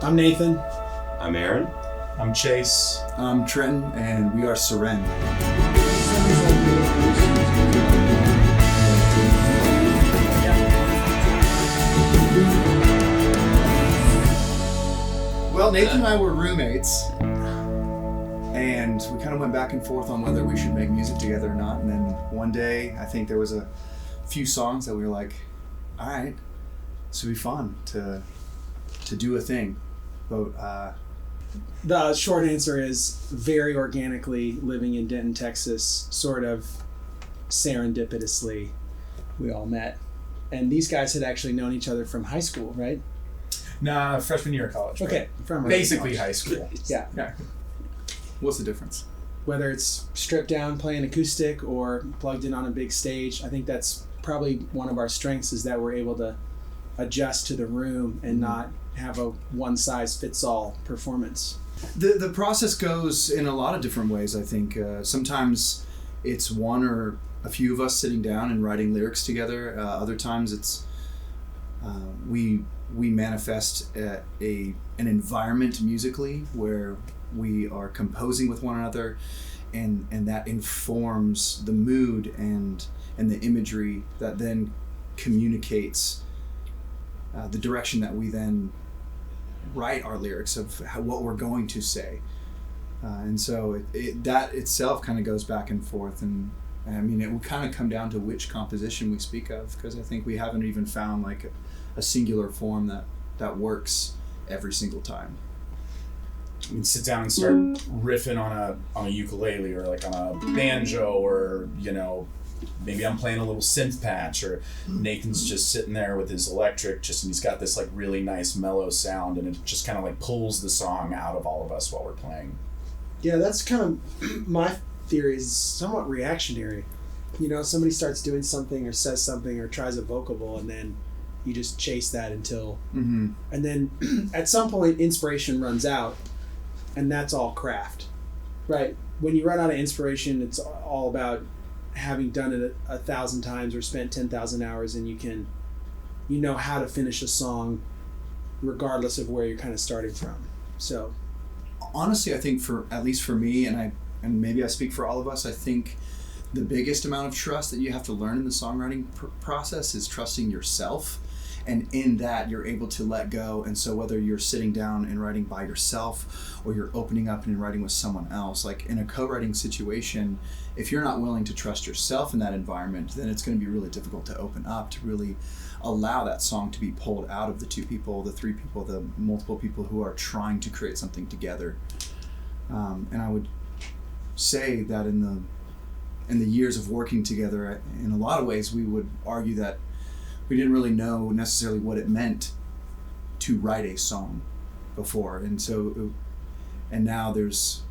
I'm Nathan. I'm Aaron. I'm Chase. I'm Trenton, and we are Seryn. Well, Nathan and I were roommates, and we kind of went back and forth on whether we should make music together or not. And then one day, I think there was a few songs that we were like, all right, this would be fun to do a thing. But the short answer is very organically, living in Denton, Texas, sort of serendipitously, we all met. And these guys had actually known each other from high school, right? Nah, freshman year of college. Okay, from basically college. high school. Yeah. What's the difference? Whether it's stripped down playing acoustic or plugged in on a big stage, I think that's probably one of our strengths, is that we're able to adjust to the room and not have a one-size-fits-all performance. The process goes in a lot of different ways, I think. Sometimes it's one or a few of us sitting down and writing lyrics together. Other times it's we manifest an environment musically where we are composing with one another, and that informs the mood and the imagery that then communicates the direction that we then write our lyrics of what we're going to say. And so that itself kind of goes back and forth, and I mean, it will kind of come down to which composition we speak of, because I think we haven't even found like a singular form that works every single time. You can sit down and start riffing on a ukulele or like on a banjo, or maybe I'm playing a little synth patch, or Nathan's just sitting there with his electric, and he's got this like really nice mellow sound, and it just kind of like pulls the song out of all of us while we're playing. Yeah, that's kind of my theory, is somewhat reactionary. Somebody starts doing something or says something or tries a vocable, and then you just chase that until, and then at some point inspiration runs out, and that's all craft, right? When you run out of inspiration, it's all about having done it 1,000 times or spent 10,000 hours, and you know how to finish a song regardless of where you're kind of starting from. So honestly, I think at least for me, and maybe I speak for all of us, I think the biggest amount of trust that you have to learn in the songwriting process is trusting yourself. And in that, you're able to let go. And so whether you're sitting down and writing by yourself, or you're opening up and writing with someone else, like in a co-writing situation, if you're not willing to trust yourself in that environment, then it's going to be really difficult to open up, to really allow that song to be pulled out of the two people, the three people, the multiple people who are trying to create something together. And I would say that in the years of working together, in a lot of ways, we would argue that we didn't really know necessarily what it meant to write a song before, and now there's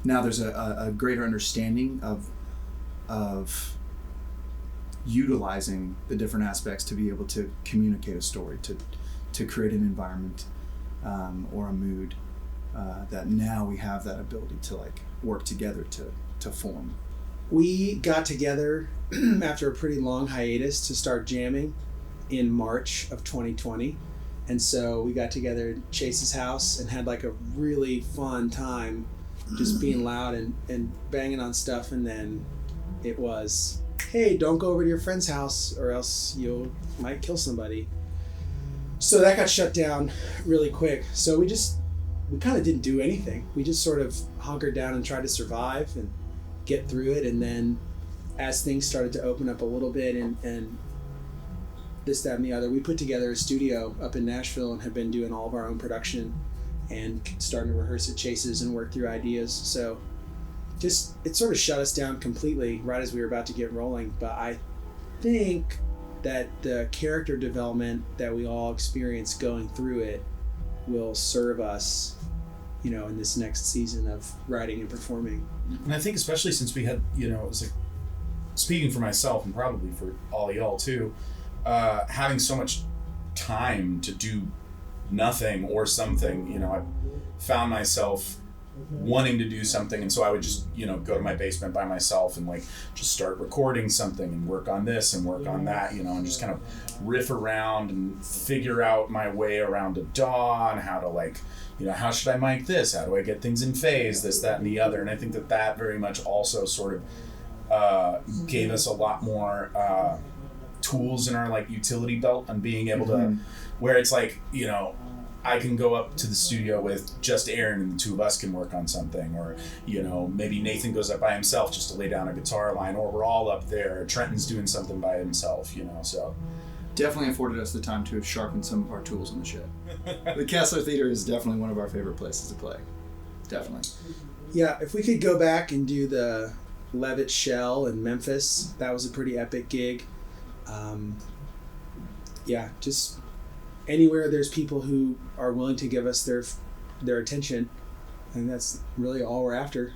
a greater understanding of utilizing the different aspects to be able to communicate a story, to create an environment or a mood, that now we have that ability to like work together to form. we got together after a pretty long hiatus to start jamming in March of 2020. And so we got together at Chase's house and had like a really fun time just being loud and banging on stuff. And then it was, hey, don't go over to your friend's house or else you might kill somebody. So that got shut down really quick. So we kind of didn't do anything. We just sort of hunkered down and tried to survive and get through it. And then as things started to open up a little bit and this, that, and the other, we put together a studio up in Nashville and have been doing all of our own production and starting to rehearse at Chase's and work through ideas. So just, it sort of shut us down completely right as we were about to get rolling. But I think that the character development that we all experience going through it will serve us, in this next season of writing and performing. And I think especially since we had, it was like, speaking for myself and probably for all y'all too, having so much time to do nothing or something, I found myself wanting to do something, and so I would just, go to my basement by myself and like just start recording something and work on this and work on that, and just kind of riff around and figure out my way around a DAW and how to like, how should I mic this? How do I get things in phase? This, that, and the other. And I think that very much also sort of gave us a lot more tools in our like utility belt on being able to, where it's like, I can go up to the studio with just Aaron and the two of us can work on something, or maybe Nathan goes up by himself just to lay down a guitar line, or we're all up there. Trenton's doing something by himself, so. Definitely afforded us the time to sharpen some of our tools in the shed. The Kyser Theater is definitely one of our favorite places to play. Definitely. Yeah, if we could go back and do the Levitt Shell in Memphis, that was a pretty epic gig. Just anywhere there's people who are willing to give us their attention, and that's really all we're after.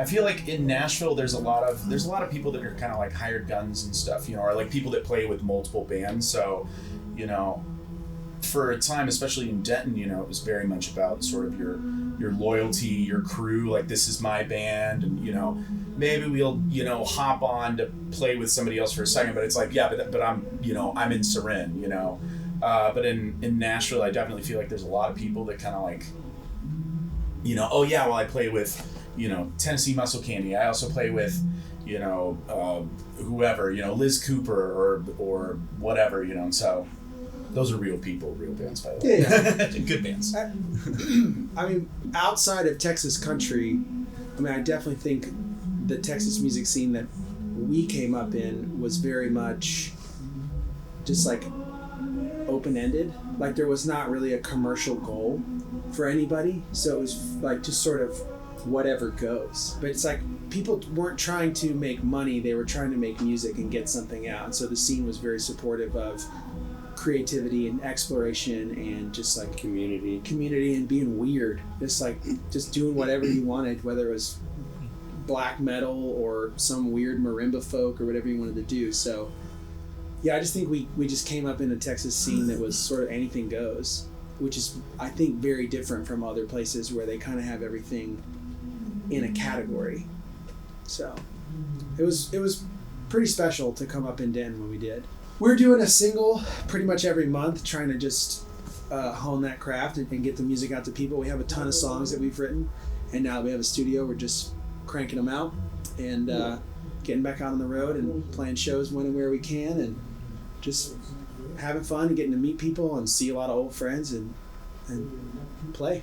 I feel like in Nashville there's a lot of people that are kind of like hired guns and stuff, or like people that play with multiple bands. So, for a time, especially in Denton, it was very much about sort of your loyalty, your crew. Like, this is my band, and maybe we'll hop on to play with somebody else for a second. But it's like, yeah, but I'm I'm in Seryn, But in Nashville, I definitely feel like there's a lot of people that kind of like, oh yeah, well I play with Tennessee Muscle Candy. I also play with whoever, Liz Cooper or whatever, and so. Those are real people, real bands, by the way. Yeah. Good bands. I mean, outside of Texas country, I definitely think the Texas music scene that we came up in was very much just like open-ended. Like, there was not really a commercial goal for anybody. So it was like just sort of whatever goes. But it's like people weren't trying to make money. They were trying to make music and get something out. And so the scene was very supportive of creativity and exploration and just like community and being weird, just doing whatever you wanted, whether it was black metal or some weird marimba folk or whatever you wanted to do. So yeah, I just think we just came up in a Texas scene that was sort of anything goes, which is, I think, very different from other places where they kind of have everything in a category. So it was pretty special to come up in Denton when we did. We're doing a single pretty much every month, trying to just hone that craft and get the music out to people. We have a ton of songs that we've written, and now we have a studio. We're just cranking them out and getting back out on the road and playing shows when and where we can, and just having fun and getting to meet people and see a lot of old friends and play.